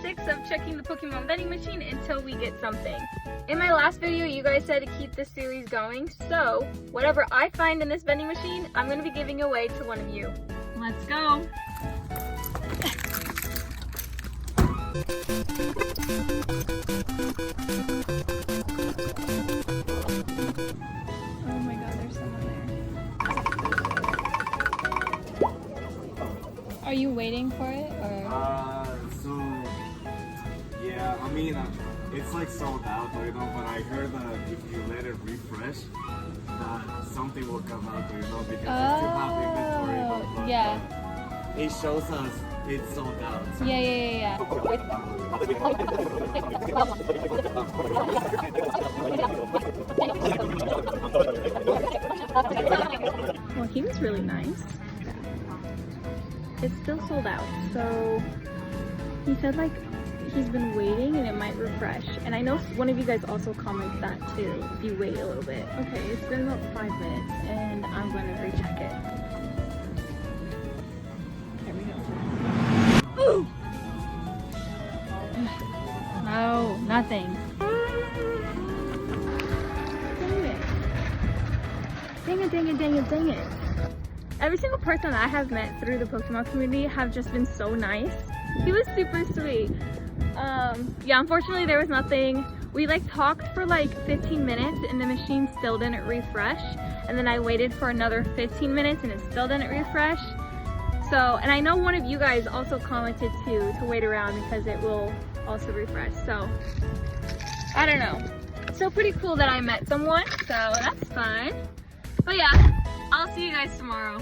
basics of checking the Pokemon vending machine until we get something. In my last video, you guys said to keep this series going, so whatever I find in this vending machine, I'm going to be giving away to one of you. Let's go! Oh my god, there's someone there. Are you waiting for it, or? Yeah, I mean, it's like sold out, you know, but I heard that if you let it refresh, something will come out, you know, because it's too hot inventory. But, yeah. It shows us it's sold out. So. Yeah. Well, he was really nice. It's still sold out, so he said like he's been waiting and it might refresh. And I know one of you guys also commented that too, if you wait a little bit. Okay, it's been about 5 minutes and I'm going to recheck it. There we go. Ooh! No, nothing. Dang it. Every single person I have met through the Pokemon community have just been so nice. He was super sweet. Yeah, unfortunately there was nothing. We like talked for like 15 minutes and the machine still didn't refresh. And then I waited for another 15 minutes and it still didn't refresh. So, and I know one of you guys also commented too to wait around because it will also refresh. So, I don't know. Still pretty cool that I met someone, so that's fine. But yeah, I'll see you guys tomorrow.